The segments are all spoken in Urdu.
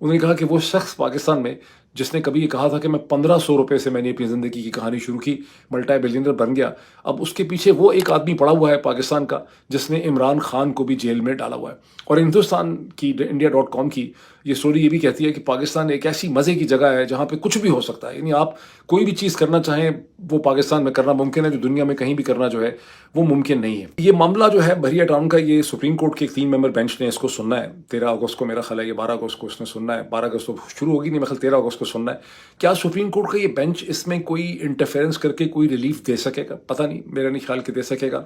انہوں نے کہا کہ وہ شخص پاکستان میں جس نے کبھی یہ کہا تھا کہ میں 1500 روپے سے میں نے اپنی زندگی کی کہانی شروع کی، ملٹی بلینئر بن گیا، اب اس کے پیچھے وہ ایک آدمی پڑا ہوا ہے پاکستان کا جس نے عمران خان کو بھی جیل میں ڈالا ہوا ہے۔ اور ہندوستان کی India.com کی یہ سٹوری یہ بھی کہتی ہے کہ پاکستان ایک ایسی مزے کی جگہ ہے جہاں پہ کچھ بھی ہو سکتا ہے، یعنی آپ کوئی بھی چیز کرنا چاہیں وہ پاکستان میں کرنا ممکن ہے، جو دنیا میں کہیں بھی کرنا جو ہے وہ ممکن نہیں ہے۔ یہ معاملہ جو ہے بحریہ ٹاؤن کا، یہ سپریم کورٹ کے ایک 3 ممبر بینچ نے اس کو سننا ہے 13 اگست کو، میرا خیال ہے یہ 12 اگست کو اس نے سننا ہے، 12 اگست کو شروع ہوگی، نہیں میرا خیال 13 اگست کو سننا ہے۔ کیا سپریم کورٹ کا یہ بینچ اس میں کوئی انٹرفیئرنس کر کے کوئی ریلیف دے سکے گا؟ پتہ نہیں، میرا نہیں خیال کہ دے سکے گا۔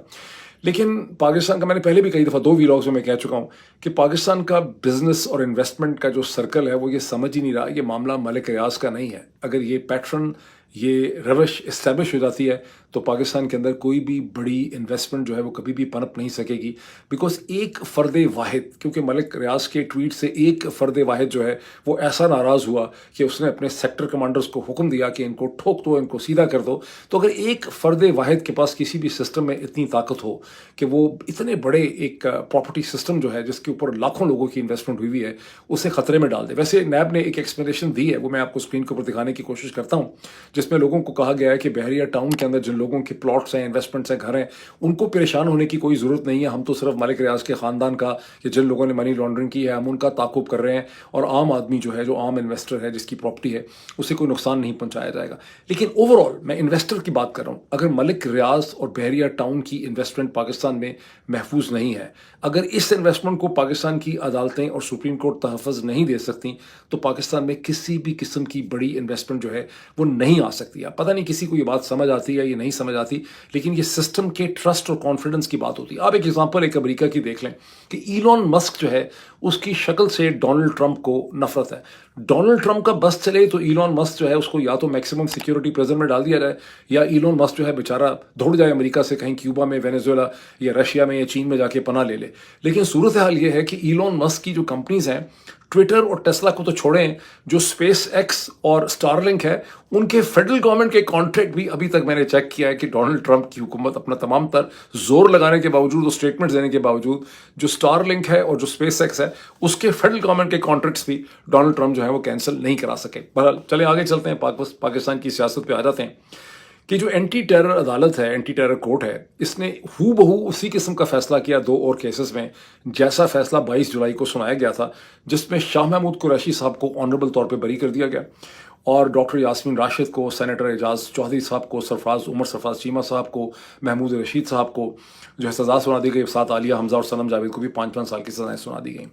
لیکن پاکستان کا، میں نے پہلے بھی کئی دفعہ 2 ویلاگز میں کہہ چکا ہوں کہ پاکستان کا بزنس اور انویسٹمنٹ کا جو سرکل ہے وہ یہ سمجھ ہی نہیں رہا، یہ معاملہ ملک ریاض کا نہیں ہے۔ اگر یہ پیٹرن، یہ روش اسٹیبلش ہو جاتی ہے تو پاکستان کے اندر کوئی بھی بڑی انویسٹمنٹ جو ہے وہ کبھی بھی پنپ نہیں سکے گی، بیکاز ایک فرد واحد، کیونکہ ملک ریاض کے ٹویٹ سے ایک فرد واحد جو ہے وہ ایسا ناراض ہوا کہ اس نے اپنے سیکٹر کمانڈرز کو حکم دیا کہ ان کو ٹھوک دو، ان کو سیدھا کر دو۔ تو اگر ایک فرد واحد کے پاس کسی بھی سسٹم میں اتنی طاقت ہو کہ وہ اتنے بڑے ایک پراپرٹی سسٹم جو ہے جس کے اوپر لاکھوں لوگوں کی انویسٹمنٹ ہوئی ہوئی ہے اسے خطرے میں ڈال دے۔ ویسے نیب نے ایک ایکسپلینیشن دی ہے، وہ میں آپ کو اسکرین کے اوپر دکھانے کی کوشش کرتا ہوں، جس میں لوگوں کو کہا گیا ہے کہ بحریہ ٹاؤن کے اندر جن لوگوں کے پلاٹس ہیں، انویسٹمنٹس ہیں، گھر ہیں، ان کو پریشان ہونے کی کوئی ضرورت نہیں ہے، ہم تو صرف ملک ریاض کے خاندان کا یا جن لوگوں نے منی لانڈرنگ کی ہے ہم ان کا تعاقب کر رہے ہیں، اور عام آدمی جو ہے، جو عام انویسٹر ہے جس کی پراپرٹی ہے، اسے کوئی نقصان نہیں پہنچایا جائے گا۔ لیکن اوور آل میں انویسٹر کی بات کر رہا ہوں، اگر ملک ریاض اور بحریہ ٹاؤن کی انویسٹمنٹ پاکستان میں محفوظ نہیں ہے، اگر اس انویسٹمنٹ کو پاکستان کی عدالتیں اور سپریم کورٹ تحفظ نہیں دے سکتی، تو پاکستان میں کسی بھی قسم کی بڑی انویسٹمنٹ جو ہے وہ نہیں آ سکتی۔ اب پتہ نہیں کسی کو یہ بات سمجھ آتی ہے یا نہیں سمجھ آتی، لیکن یہ سسٹم کے ٹرسٹ اور کانفیڈنس کی بات ہوتی ہے۔ آپ ایک ایگزامپل ایک امریکہ کی دیکھ لیں کہ ایلون مسک جو ہے اس کی شکل سے ڈونلڈ ٹرمپ کو نفرت ہے۔ ڈونلڈ ٹرمپ کا بس چلے تو ایلون مسک جو ہے اس کو یا تو میکسیمم سیکیورٹی پریزن میں ڈال دیا جائے، یا ایلون مسک جو ہے بیچارہ دوڑ جائے امریکہ سے کہیں کیوبا میں، وینیزویلا یا رشیا میں یا چین میں جا کے پناہ لے لے۔ لیکن صورتحال یہ ہے کہ ایلون مسک کی جو کمپنیز ہیں، ٹویٹر اور ٹیسلا کو تو چھوڑیں، جو اسپیس ایکس اور اسٹار لنک ہے، ان کے فیڈرل گورنمنٹ کے کانٹریکٹ بھی ابھی تک میں نے چیک کیا ہے کہ ڈونلڈ ٹرمپ کی حکومت اپنا تمام تر زور لگانے کے باوجود اور اسٹیٹمنٹ دینے کے باوجود، جو اسٹار لنک ہے اور جو اسپیس ایکس ہے اس کے فیڈرل گورنمنٹ کے کانٹریکٹس بھی ڈونلڈ ٹرمپ جو ہے وہ کینسل نہیں کرا سکے۔ بہرحال چلیں آگے چلتے ہیں، پاکستان کی سیاست پہ آ جاتے ہیں کہ جو اینٹی ٹیرر عدالت ہے، اینٹی ٹیرر کورٹ ہے، اس نے ہو بہو اسی قسم کا فیصلہ کیا 2 اور کیسز میں، جیسا فیصلہ 22 جولائی کو سنایا گیا تھا، جس میں شاہ محمود قریشی صاحب کو آنریبل طور پہ بری کر دیا گیا، اور ڈاکٹر یاسمین راشد کو، سینیٹر اعجاز چودھری صاحب کو، عمر سرفراز چیمہ صاحب کو، محمود رشید صاحب کو جو ہے سزا سنا دی گئی، ساتھ عالیہ حمزہ اور صنم جاوید کو بھی 5 سال کی سزائیں سنا دی گئیں۔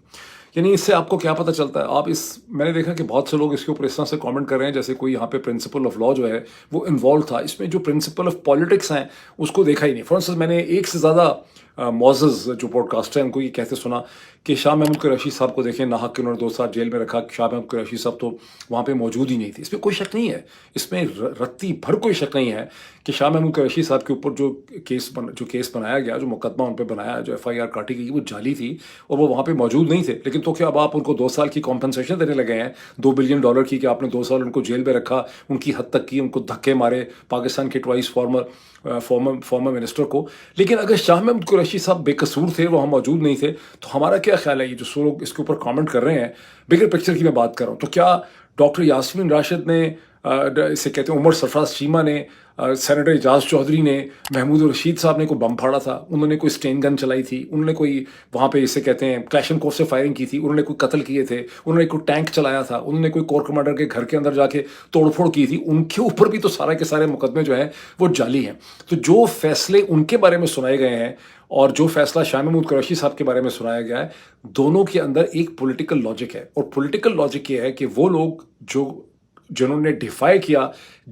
یعنی اس سے آپ کو کیا پتہ چلتا ہے؟ میں نے دیکھا کہ بہت سے لوگ اس کے اوپر اس طرح سے کامنٹ کر رہے ہیں جیسے کوئی یہاں پہ پرنسپل آف لا جو ہے وہ انوالو تھا، اس میں جو پرنسپل آف پالیٹکس ہیں اس کو دیکھا ہی نہیں۔ فار انسٹنس میں نے ایک سے زیادہ معزز جو پوڈ کاسٹ ہیں ان کو یہ کہتے سنا کہ شاہ محمود قریشی صاحب کو دیکھیں، ناحق کے انہوں نے 2 سال جیل میں رکھا، شاہ محمود قریشی صاحب تو وہاں پہ موجود ہی نہیں تھے۔ اس میں کوئی شک نہیں ہے، اس میں رتی بھر کوئی شک نہیں ہے کہ شاہ محمود قریشی صاحب کے اوپر جو کیس بنایا گیا، جو مقدمہ ان پہ بنایا، جو FIR کاٹی گئی، وہ جعلی تھی اور وہ وہاں پہ موجود نہیں تھے۔ لیکن تو کیا اب آپ ان کو 2 سال کی کمپنسیشن دینے لگے ہیں، $2 بلین کی، کہ آپ نے 2 سال ان کو جیل میں رکھا، ان کی حد تک کی، ان کو دھکے مارے، پاکستان کے ٹوائس فارمر منسٹر کو۔ لیکن اگر شاہ محمود قریشی صاحب بے قصور تھے، وہ ہم موجود نہیں تھے، تو ہمارا کیا خیال ہے؟ یہ جو لوگ اس کے اوپر کامنٹ کر رہے ہیں، بگر پکچر کی میں بات کر رہا ہوں، تو کیا ڈاکٹر یاسمین راشد نے، اسے کہتے ہیں عمر سرفراز چیمہ نے، سینیٹر اعجاز چودھری نے، محمود رشید صاحب نے کوئی بم پھاڑا تھا؟ انہوں نے کوئی اسٹین گن چلائی تھی؟ انہوں نے کوئی وہاں پہ اسے کہتے ہیں کلیشنکوف سے فائرنگ کی تھی؟ انہوں نے کوئی قتل کیے تھے؟ انہوں نے کوئی ٹینک چلایا تھا؟ انہوں نے کوئی کور کمانڈر کے گھر کے اندر جا کے توڑ پھوڑ کی تھی؟ ان کے اوپر بھی تو سارے کے سارے مقدمے جو ہیں وہ جعلی ہیں۔ تو جو فیصلے ان کے بارے میں سنائے گئے ہیں اور جو فیصلہ شاہ محمود قریشی صاحب کے بارے میں سنایا گیا ہے، دونوں کے اندر ایک پولیٹیکل لاجک ہے، اور پولیٹیکل لاجک یہ ہے کہ وہ لوگ جنہوں نے ڈیفائی کیا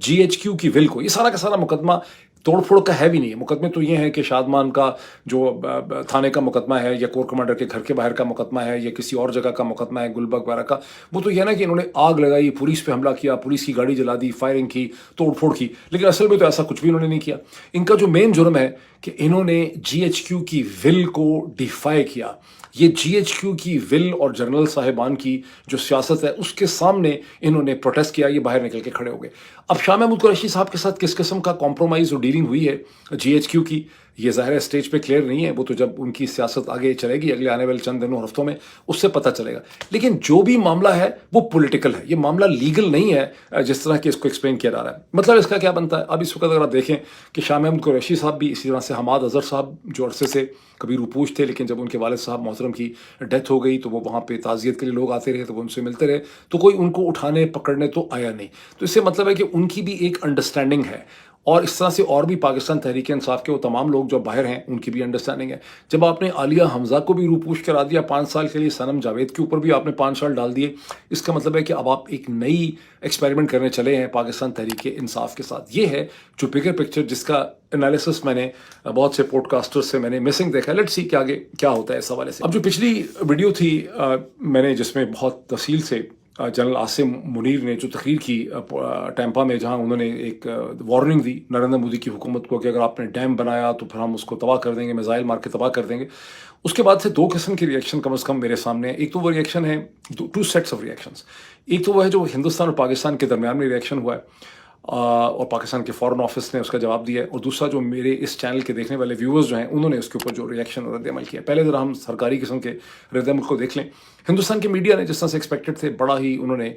GHQ کی ول کو، یہ سارا کا سارا مقدمہ توڑ پھوڑ کا ہے بھی نہیں ہے۔ مقدمے تو یہ ہیں کہ شادمان کا جو تھانے کا مقدمہ ہے، یا کور کمانڈر کے گھر کے باہر کا مقدمہ ہے، یا کسی اور جگہ کا مقدمہ ہے، گلبرگ وغیرہ کا، وہ تو یہ نا کہ انہوں نے آگ لگائی، پولیس پہ حملہ کیا، پولیس کی گاڑی جلا دی، فائرنگ کی، توڑ پھوڑ کی۔ لیکن اصل میں تو ایسا کچھ بھی انہوں نے نہیں کیا۔ ان کا جو مین جرم ہے کہ انہوں نے GHQ کی ول کو ڈیفائی کیا۔ یہ GHQ کی ول اور جنرل صاحبان کی جو سیاست ہے اس کے سامنے انہوں نے پروٹیسٹ کیا، یہ باہر نکل کے کھڑے ہو گئے۔ اب شاہ محمود قریشی صاحب کے ساتھ کس قسم کا کمپرومائز اور ڈیلنگ ہوئی ہے GHQ کی، یہ ظاہر ہے اسٹیج پہ کلیئر نہیں ہے، وہ تو جب ان کی سیاست آگے چلے گی اگلے آنے والے چند دنوں ہفتوں میں اس سے پتہ چلے گا. لیکن جو بھی معاملہ ہے وہ پولیٹیکل ہے، یہ معاملہ لیگل نہیں ہے جس طرح کہ اس کو ایکسپلین کیا جا رہا ہے. مطلب اس کا کیا بنتا ہے؟ اب اس وقت اگر آپ دیکھیں کہ شاہ محمود قریشی صاحب بھی اسی طرح سے حماد اظہر صاحب جو عرصے سے کبھی روپوش تھے، لیکن جب ان کے والد صاحب محترم کی ڈیتھ ہو گئی تو وہ وہاں پہ تعزیت کے لیے لوگ آتے رہے، تو وہ ان سے ملتے رہے، تو کوئی ان کو اٹھانے پکڑنے تو آیا نہیں. تو اس سے مطلب ہے کہ ان کی بھی ایک انڈرسٹینڈنگ ہے. اور اس طرح سے اور بھی پاکستان تحریک انصاف کے وہ تمام لوگ جو باہر ہیں ان کی بھی انڈرسٹینڈنگ ہے. جب آپ نے عالیہ حمزہ کو بھی روپوش کرا دیا 5 سال کے لیے، صنم جاوید کے اوپر بھی آپ نے 5 سال ڈال دیے، اس کا مطلب ہے کہ اب آپ ایک نئی ایکسپیریمنٹ کرنے چلے ہیں پاکستان تحریک انصاف کے ساتھ. یہ ہے جو بگر پکچر جس کا انالیسس میں نے بہت سے پوڈ کاسٹر سے میں نے مسنگ دیکھا. لیٹس سی کہ آگے کیا ہوتا ہے اس حوالے سے. اب جو پچھلی ویڈیو تھی میں نے جس میں بہت تفصیل سے جنرل عاصم منیر نے جو تقریر کی ٹیمپا میں، جہاں انہوں نے ایک وارننگ دی نریندر مودی کی حکومت کو کہ اگر آپ نے ڈیم بنایا تو پھر ہم اس کو تباہ کر دیں گے، میزائل مار کے تباہ کر دیں گے. اس کے بعد سے 2 قسم کے ریئیکشن کم از کم میرے سامنے. ایک تو وہ ریئیکشن ہے 2 سیٹس آف ریئیکشنز. ایک تو وہ ہے جو ہندوستان اور پاکستان کے درمیان میں ریئیکشن ہوا ہے اور پاکستان کے فارن آفس نے اس کا جواب دیا ہے، اور دوسرا جو میرے اس چینل کے دیکھنے والے ویورز جو ہیں انہوں نے اس کے اوپر جو ریئیکشن اور رد عمل کیا. پہلے ذرا ہم سرکاری قسم کے رد عمل کو دیکھ لیں. ہندوستان کے میڈیا نے جس طرح سے ایکسپیکٹڈ تھے، بڑا ہی انہوں نے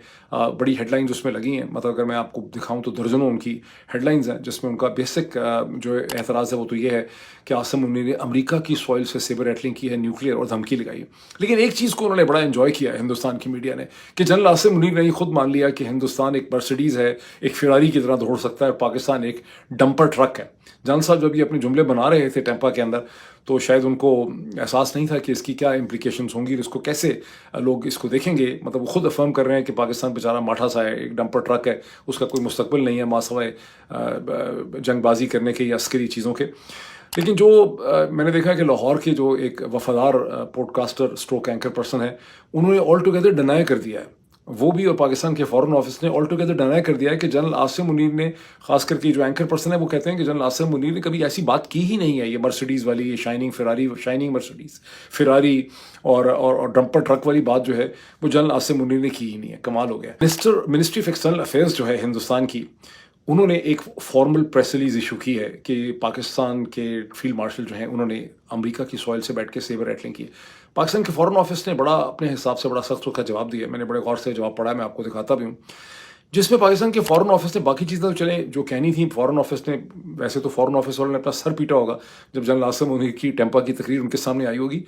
بڑی ہیڈ لائنز اس میں لگی ہیں. مطلب اگر میں آپ کو دکھاؤں تو درجنوں ان کی ہیڈ لائنز ہیں، جس میں ان کا بیسک جو اعتراض ہے وہ تو یہ ہے کہ عاصم منیر نے امریکہ کی سوائل سے سیبر ریٹلنگ کی ہے، نیوکلیئر اور دھمکی لگائی ہے. لیکن ایک چیز کو انہوں نے بڑا انجوائے کیا ہے ہندوستان کی میڈیا نے، کہ جنرل عاصم منیر نے خود مان لیا کہ ہندوستان ایک مرسیڈیز ہے، ایک فراری کی طرح دوڑ سکتا ہے، پاکستان ایک ڈمپر ٹرک ہے. جنرل صاحب جب یہ اپنے جملے بنا رہے تھے ٹیمپا کے اندر تو شاید ان کو احساس نہیں تھا کہ اس کی کیا امپلیکیشنز ہوں گی اور اس کو کیسے لوگ اس کو دیکھیں گے. مطلب وہ خود افرم کر رہے ہیں کہ پاکستان بیچارہ ماٹھا سا ہے، ایک ڈمپر ٹرک ہے، اس کا کوئی مستقبل نہیں ہے ماں سوائے جنگ بازی کرنے کے یا عسکری چیزوں کے. لیکن جو میں نے دیکھا کہ لاہور کے جو ایک وفادار podcaster stroke anchor person ہے، انہوں نے آل ٹوگیدر ڈینائی کر دیا ہے، وہ بھی اور پاکستان کے فارن آفس نے آل ٹوگیدر ڈینائی کر دیا ہے کہ جنرل عاصم منیر نے، خاص کر کے جو اینکر پرسن ہے وہ کہتے ہیں کہ جنرل عاصم منیر نے کبھی ایسی بات کی ہی نہیں ہے. یہ مرسیڈیز والی، یہ شائننگ مرسیڈیز فراری اور ڈمپر ٹرک والی بات جو ہے وہ جنرل عاصم منیر نے کی ہی نہیں ہے. کمال ہو گیا. منسٹری آف ایکسٹرنل افیئرز جو ہے ہندوستان کی، انہوں نے ایک فارمل پریس ریلیز ایشو کی ہے کہ پاکستان کے فیلڈ مارشل جو ہیں انہوں نے امریکہ کی سوائل سے بیٹھ کے سیبر ریٹلنگ کی. پاکستان کے فارن آفس نے بڑا اپنے حساب سے بڑا سخت کا جواب دیا. میں نے بڑے غور سے جواب پڑھا ہے، میں آپ کو دکھاتا بھی ہوں، جس میں پاکستان کے فارن آفس نے باقی چیزیں تو چلیں جو کہنی تھیں. فارن آفس نے ویسے تو فارن آفس والوں نے اپنا سر پیٹا ہوگا جب جنرل عاصم منیر کی ٹیمپا کی تقریر ان کے سامنے آئی ہوگی،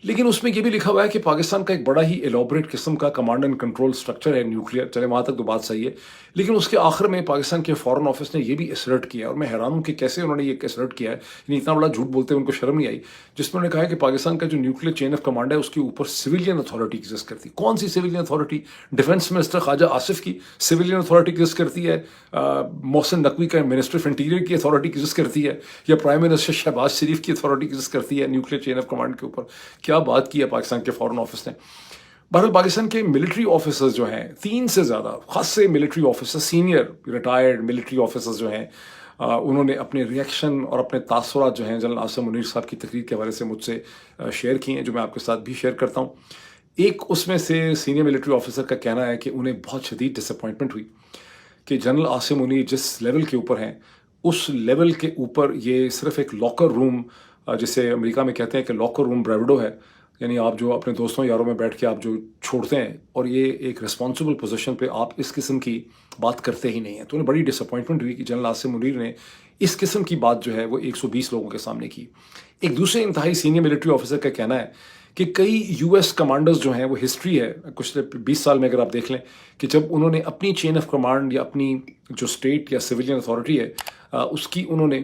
لیکن اس میں یہ بھی لکھا ہوا ہے کہ پاکستان کا ایک بڑا ہی ایلابریٹ قسم کا کمانڈ اینڈ کنٹرول سٹرکچر ہے نیوکلیئر. چلے وہاں تک تو بات صحیح ہے، لیکن اس کے آخر میں پاکستان کے فارن آفس نے یہ بھی اسرٹ کیا، اور میں حیران ہوں کہ کیسے انہوں نے یہ اسرٹ کیا ہے. یعنی اتنا بڑا جھوٹ بولتے ہیں ان کو شرم نہیں آئی، جس میں انہوں نے کہا ہے کہ پاکستان کا جو نیوکلیئر چین آف کمانڈ ہے اس کے اوپر سویلین اتھارٹی ایگزسٹ کرتی. کون سی سویلین اتھارٹی؟ ڈیفنس منسٹر خواجہ آصف کی سویلین اتھارٹی ایگزسٹ کرتی ہے، محسن نقوی کا منسٹر آف انٹیریئر کی اتھارٹی ایگزسٹ کرتی ہے، یا پرائم منسٹر شہباز شریف کی اتھارٹی ایگزسٹ کرتی ہے نیوکلیئر چین آف کمانڈ کے اوپر؟ کیا بات کی ہے پاکستان کے فارن آفس نے. بہرحال پاکستان کے ملٹری آفیسرز جو ہیں 3 سے زیادہ خاصے military officer, senior retired military officers جو ہیں، انہوں نے اپنے ریئیکشن اور اپنے تاثرات جو ہیں جنرل عاصم منیر صاحب کی تقریر کے حوالے سے مجھ سے شیئر کیے ہیں، جو میں آپ کے ساتھ بھی شیئر کرتا ہوں. ایک اس میں سے سینئر ملٹری آفیسر کا کہنا ہے کہ انہیں بہت شدید ڈس اپوائنٹمنٹ ہوئی کہ جنرل عاصم منیر جس لیول کے اوپر ہیں اس لیول کے اوپر یہ صرف ایک لاکر روم، جسے امریکہ میں کہتے ہیں کہ لاکر روم بریوڈو ہے، یعنی آپ جو اپنے دوستوں یاروں میں بیٹھ کے آپ جو چھوڑتے ہیں، اور یہ ایک رسپانسبل پوزیشن پہ آپ اس قسم کی بات کرتے ہی نہیں ہیں. تو انہیں بڑی ڈس اپوائنٹمنٹ ہوئی کہ جنرل عاصم منیر نے اس قسم کی بات جو ہے وہ 120 لوگوں کے سامنے کی. ایک دوسرے انتہائی سینئر ملٹری آفیسر کا کہنا ہے کہ کئی یو ایس کمانڈرز جو ہیں، وہ ہسٹری ہے کچھ 20 سال میں اگر آپ دیکھ لیں، کہ جب انہوں نے اپنی چین آف کمانڈ یا اپنی جو اسٹیٹ یا سویلین اتھارٹی ہے اس کی انہوں نے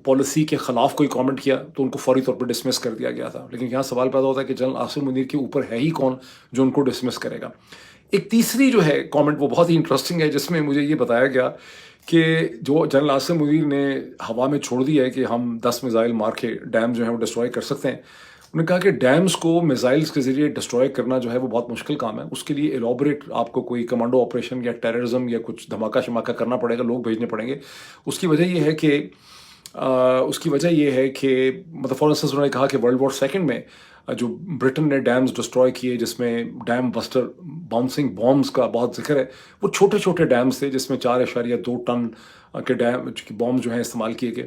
پالیسی کے خلاف کوئی کامنٹ کیا تو ان کو فوری طور پر ڈسمس کر دیا گیا تھا. لیکن یہاں سوال پیدا ہوتا ہے کہ جنرل عاصم منیر کے اوپر ہے ہی کون جو ان کو ڈسمس کرے گا. ایک تیسری جو ہے کامنٹ وہ بہت ہی انٹرسٹنگ ہے، جس میں مجھے یہ بتایا گیا کہ جو جنرل عاصم منیر نے ہوا میں چھوڑ دیا ہے کہ ہم 10 میزائل مار کے ڈیم جو ہیں وہ ڈسٹروائے کر سکتے ہیں. انہوں نے کہا کہ ڈیمز کو میزائلز کے ذریعے ڈسٹروائے کرنا جو ہے وہ بہت مشکل کام ہے، اس کے لیے ایلابریٹ آپ کو کوئی کمانڈو آپریشن یا ٹیررزم یا کچھ دھماکہ شماکہ کرنا پڑے گا، لوگ بھیجنے پڑیں گے. اس کی وجہ یہ ہے کہ مطلب فار انسٹنس انہوں نے کہا کہ ورلڈ وار سیکنڈ میں جو برٹن نے ڈیمز ڈسٹروائے کیے، جس میں ڈیم بسٹر باؤنسنگ بامز کا بہت ذکر ہے، وہ چھوٹے چھوٹے ڈیمز تھے جس میں 4.2 ٹن کے ڈیم بام جو ہیں استعمال کیے گئے.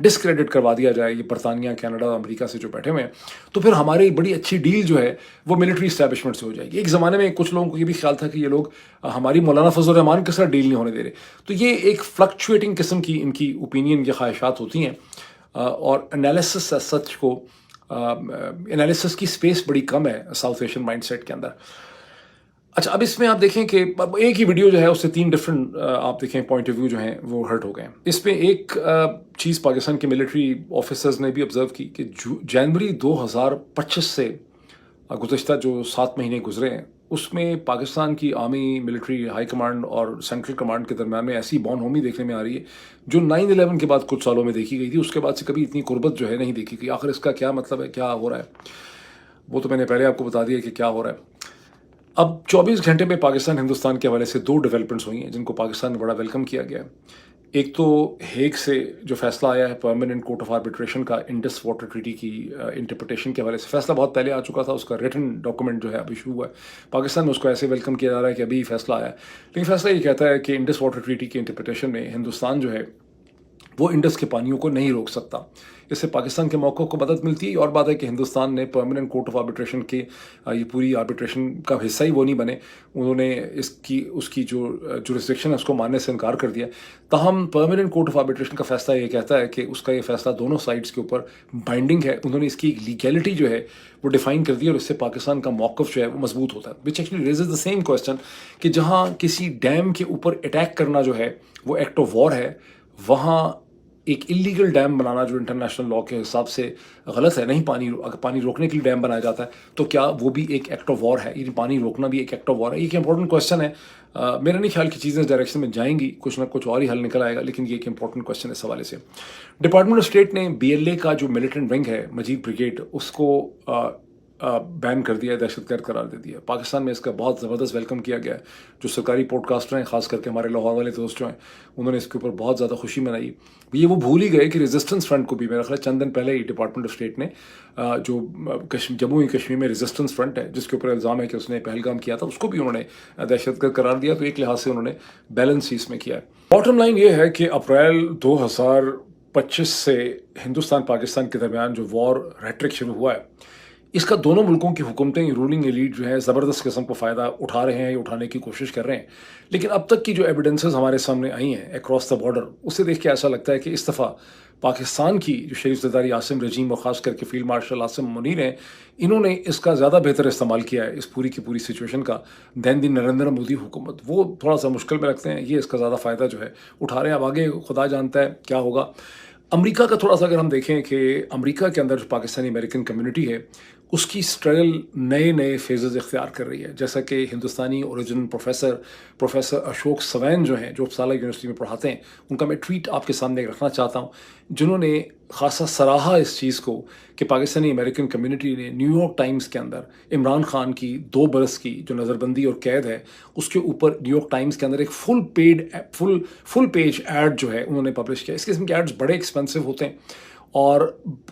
ڈسکریڈٹ کروا دیا جائے، یہ برطانیہ، کینیڈا، امریکہ سے جو بیٹھے ہوئے ہیں، تو پھر ہماری بڑی اچھی ڈیل جو ہے وہ ملٹری اسٹیبلشمنٹ سے ہو جائے گی۔ ایک زمانے میں کچھ لوگوں کو یہ بھی خیال تھا کہ یہ لوگ ہماری مولانا فضل الرحمان کے ساتھ ڈیل نہیں ہونے دے رہے، تو یہ ایک فلکچویٹنگ قسم کی ان کی اوپینین یا خواہشات ہوتی ہیں، اور انالیسس سچ کو انالیسس کی سپیس بڑی کم ہے ساؤتھ ایشین مائنڈ سیٹ کے اندر۔ اچھا، اب اس میں آپ دیکھیں کہ ایک ہی ویڈیو جو ہے اس سے 3 ڈفرنٹ آپ دیکھیں پوائنٹ آف ویو جو ہیں وہ ہرٹ ہو گئے ہیں۔ اس میں ایک چیز پاکستان کے ملٹری آفیسرز نے بھی آبزرو کی کہ جنوری 2025 سے گزشتہ جو 7 مہینے گزرے ہیں، اس میں پاکستان کی آرمی، ملٹری ہائی کمانڈ اور سینٹرل کمانڈ کے درمیان میں ایسی بون ہومی دیکھنے میں آ رہی ہے جو 9/11 کے بعد کچھ سالوں میں دیکھی گئی تھی، اس کے بعد سے کبھی اتنی قربت جو ہے نہیں دیکھی گئی۔ آخر اس کا کیا مطلب ہے، کیا ہو رہا ہے، وہ تو میں نے پہلے آپ کو بتا دیا کہ کیا ہو رہا ہے۔ اب 24 گھنٹے میں پاکستان ہندوستان کے حوالے سے 2 ڈیولپمنٹس ہوئی ہیں جن کو پاکستان میں بڑا ویلکم کیا گیا ہے۔ ایک تو ہیگ سے جو فیصلہ آیا ہے پرماننٹ کورٹ آف آربیٹریشن کا انڈس واٹر ٹریٹی کی انٹرپریٹیشن کے حوالے سے، فیصلہ بہت پہلے آ چکا تھا، اس کا ریٹن ڈاکومنٹ جو ہے اب ایشو ہوا ہے پاکستان میں، اس کو ایسے ویلکم کیا جا رہا ہے کہ ابھی فیصلہ آیا ہے، لیکن فیصلہ یہ کہتا ہے کہ انڈس واٹر ٹریٹی کی انٹرپریٹیشن میں ہندوستان جو ہے وہ انڈس کے پانیوں کو نہیں روک سکتا۔ اس سے پاکستان کے موقع کو مدد ملتی ہے، اور بات ہے کہ ہندوستان نے پرماننٹ کورٹ آف آربیٹریشن کے یہ پوری آربیٹریشن کا حصہ ہی وہ نہیں بنے، انہوں نے اس کی جو جورسڈکشن ہے اس کو ماننے سے انکار کر دیا۔ تاہم پرماننٹ کورٹ آف آربیٹریشن کا فیصلہ یہ کہتا ہے کہ اس کا یہ فیصلہ دونوں سائڈس کے اوپر بائنڈنگ ہے، انہوں نے اس کی لیگیلٹی جو ہے وہ ڈیفائن کر دی، اور اس سے پاکستان کا موقف جو ہے وہ مضبوط ہوتا ہے، which actually raises the same question کہ جہاں کسی ڈیم کے اوپر اٹیک کرنا جو ہے وہ ایکٹ آف وار ہے، وہاں ایک اللیگل ڈیم بنانا جو انٹرنیشنل لاء کے حساب سے غلط ہے، نہیں اگر پانی روکنے کے لیے ڈیم بنایا جاتا ہے تو کیا وہ بھی ایک ایکٹ آف وار ہے؟ یعنی پانی روکنا بھی ایک ایکٹ آف وار ہے؟ یہ ایک امپورٹنٹ کوسچن ہے۔ میرا نہیں خیال کہ چیزیں اس ڈائریکشن میں جائیں گی، کچھ نہ کچھ اور ہی حل نکل آئے گا، لیکن یہ ایک امپورٹنٹ کوسچن ہے اس حوالے سے۔ ڈپارٹمنٹ آف اسٹیٹ نے BLA کا جو ملیٹنٹ ونگ ہے مجید بریگیڈ، اس کو بین کر دیا ہے، دہشت گرد قرار دے دیا۔ پاکستان میں اس کا بہت زبردست ویلکم کیا گیا ہے، جو سرکاری پوڈ کاسٹر ہیں، خاص کر کے ہمارے لاہور والے دوست جو ہیں، انہوں نے اس کے اوپر بہت زیادہ خوشی منائی۔ یہ وہ بھول ہی گئے کہ ریزسٹنس فرنٹ کو بھی، میرا خیال چند دن پہلے ہی ڈپارٹمنٹ آف اسٹیٹ نے جو جموں کشمیر میں ریزسٹنس فرنٹ ہے جس کے اوپر الزام ہے کہ اس نے پہلگام کیا تھا، اس کو بھی انہوں نے دہشت گرد قرار دیا، تو ایک لحاظ سے انہوں نے بیلنس ہی اس میں کیا ہے۔ باٹم لائن یہ ہے کہ اپریل 2025 سے ہندوستان پاکستان کے درمیان جو وار ریٹرک شروع ہوا ہے، اس کا دونوں ملکوں کی حکومتیں، رولنگ ایلیٹ جو ہے زبردست قسم کو فائدہ اٹھا رہے ہیں یا اٹھانے کی کوشش کر رہے ہیں، لیکن اب تک کی جو ایویڈنسز ہمارے سامنے آئی ہیں اکراس دا بارڈر، اسے دیکھ کے ایسا لگتا ہے کہ اس دفعہ پاکستان کی جو شریف زرداری عاصم رجیم اور خاص کر کے فیلڈ مارشل عاصم منیر ہیں، انہوں نے اس کا زیادہ بہتر استعمال کیا ہے اس پوری کی پوری سچویشن کا دین دی نریندر مودی حکومت۔ وہ تھوڑا سا مشکل میں رکھتے ہیں، یہ اس کا زیادہ فائدہ جو ہے اٹھا رہے ہیں۔ اب آگے خدا جانتا ہے کیا ہوگا۔ امریکہ کا تھوڑا سا اگر ہم دیکھیں کہ امریکہ کے اندر جو پاکستانی امریکن کمیونٹی ہے، اس کی اسٹرگل نئے فیزز اختیار کر رہی ہے، جیسا کہ ہندوستانی اوریجن پروفیسر اشوک سوین جو ہیں، جو اپسالہ یونیورسٹی میں پڑھاتے ہیں، ان کا میں ٹویٹ آپ کے سامنے رکھنا چاہتا ہوں، جنہوں نے خاصا سراہا اس چیز کو کہ پاکستانی امریکن کمیونٹی نے نیو یارک ٹائمز کے اندر عمران خان کی 2 برس کی جو نظر بندی اور قید ہے، اس کے اوپر نیو یارک ٹائمز کے اندر ایک فل پیج ایڈ جو ہے انہوں نے پبلش کیا۔ اس قسم کے ایڈز بڑے ایکسپینسو ہوتے ہیں، اور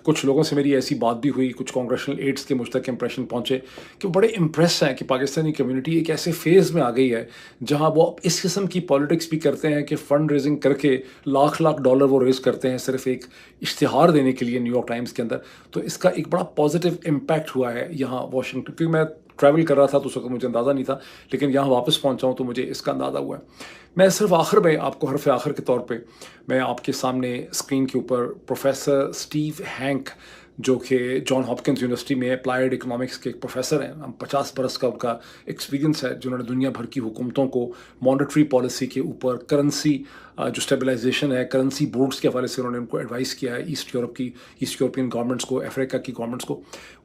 کچھ لوگوں سے میری ایسی بات بھی ہوئی، کچھ کانگریشنل ایڈز کے مجھ تک امپریشن پہنچے کہ وہ بڑے امپریس ہیں کہ پاکستانی کمیونٹی ایک ایسے فیز میں آ گئی ہے جہاں وہ اس قسم کی پالیٹکس بھی کرتے ہیں کہ فنڈ ریزنگ کر کے لاکھ ڈالر وہ ریز کرتے ہیں صرف ایک اشتہار دینے کے لیے نیو یارک ٹائمز کے اندر۔ تو اس کا ایک بڑا پازیٹیو امپیکٹ ہوا ہے یہاں واشنگٹن، کیونکہ میں ٹریول کر رہا تھا تو اس وقت مجھے اندازہ نہیں تھا، لیکن یہاں واپس پہنچا ہوں تو مجھے اس کا اندازہ ہوا ہے۔ میں صرف آخر میں آپ کو حرف آخر کے طور پہ میں آپ کے سامنے اسکرین کے اوپر پروفیسر اسٹیو ہینک، جو کہ جان ہاپکنز یونیورسٹی میں اپلائیڈ اکنامکس کے ایک پروفیسر ہیں، 50 برس کا ان کا ایکسپیرینس ہے، جنہوں نے دنیا بھر کی حکومتوں کو مانیٹری پالیسی کے اوپر، کرنسی جو اسٹیبلائزیشن ہے، کرنسی بورڈز کے حوالے سے انہوں نے ان کو ایڈوائز کیا ہے، ایسٹ یورپین گورنمنٹس کو، افریقہ کی گورنمنٹس کو۔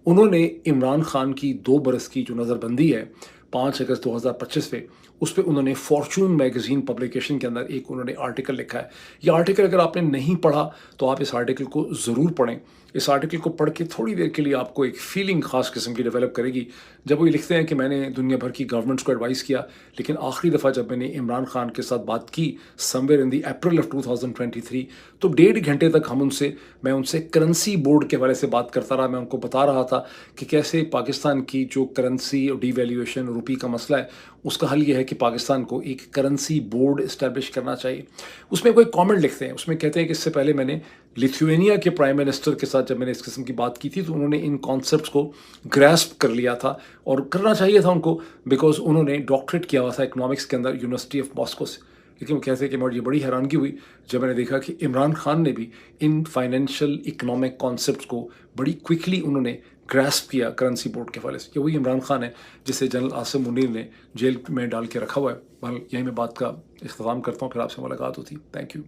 انہوں نے عمران خان کی 2 برس کی جو نظر بندی ہے 5 اگست 2025 پہ، اس پہ انہوں نے فارچون میگزین پبلیکیشن کے اندر ایک انہوں نے آرٹیکل لکھا ہے۔ یہ آرٹیکل اگر آپ نے نہیں پڑھا تو آپ اس آرٹیکل کو ضرور پڑھیں۔ اس آرٹیکل کو پڑھ کے تھوڑی دیر کے لیے آپ کو ایک فیلنگ خاص قسم کی ڈیولپ کرے گی، جب وہ یہ لکھتے ہیں کہ میں نے دنیا بھر کی گورنمنٹس کو ایڈوائز کیا، لیکن آخری دفعہ جب میں نے عمران خان کے ساتھ بات کی somewhere in the April of 2023، تو 1.5 گھنٹے تک میں ان سے کرنسی بورڈ کے حوالے سے بات کرتا رہا۔ میں ان کو بتا رہا تھا کہ کیسے پاکستان کی جو کرنسی اور ڈی ویلیویشن روپی کا مسئلہ ہے، اس کا حل یہ ہے کہ پاکستان کو ایک کرنسی بورڈ اسٹیبلش کرنا چاہیے. اس میں کوئی کامنٹ لکھتے ہیں, اس میں کہتے ہیں کہ اس سے پہلے میں نے لیتھوینیا کے پرائم منسٹر کے ساتھ جب میں نے اس قسم کی بات کی تھی تو انہوں نے ان کانسیپٹس کو گراسپ کر لیا تھا, اور کرنا چاہیے تھا ان کو, بیکاز انہوں نے ڈاکٹریٹ کیا ہوا تھا اکنامکس کے اندر یونیورسٹی آف ماسکو سے. لیکن وہ کہتے ہیں کہ مجھے بڑی حیرانگی ہوئی جب میں نے دیکھا کہ عمران خان نے بھی ان فائنینشیل اکنامک کانسیپٹس کو بڑی کوئکلی انہوں نے گراسپ کیا کرنسی بورڈ کے حوالے سے. کہ وہی عمران خان ہے جسے جنرل عاصم منیر نے جیل میں ڈال کے رکھا ہوا ہے. بہرحال یہیں میں بات کا اختتام کرتا ہوں, پھر آپ سے ملاقات ہوتی ہے. Thank you.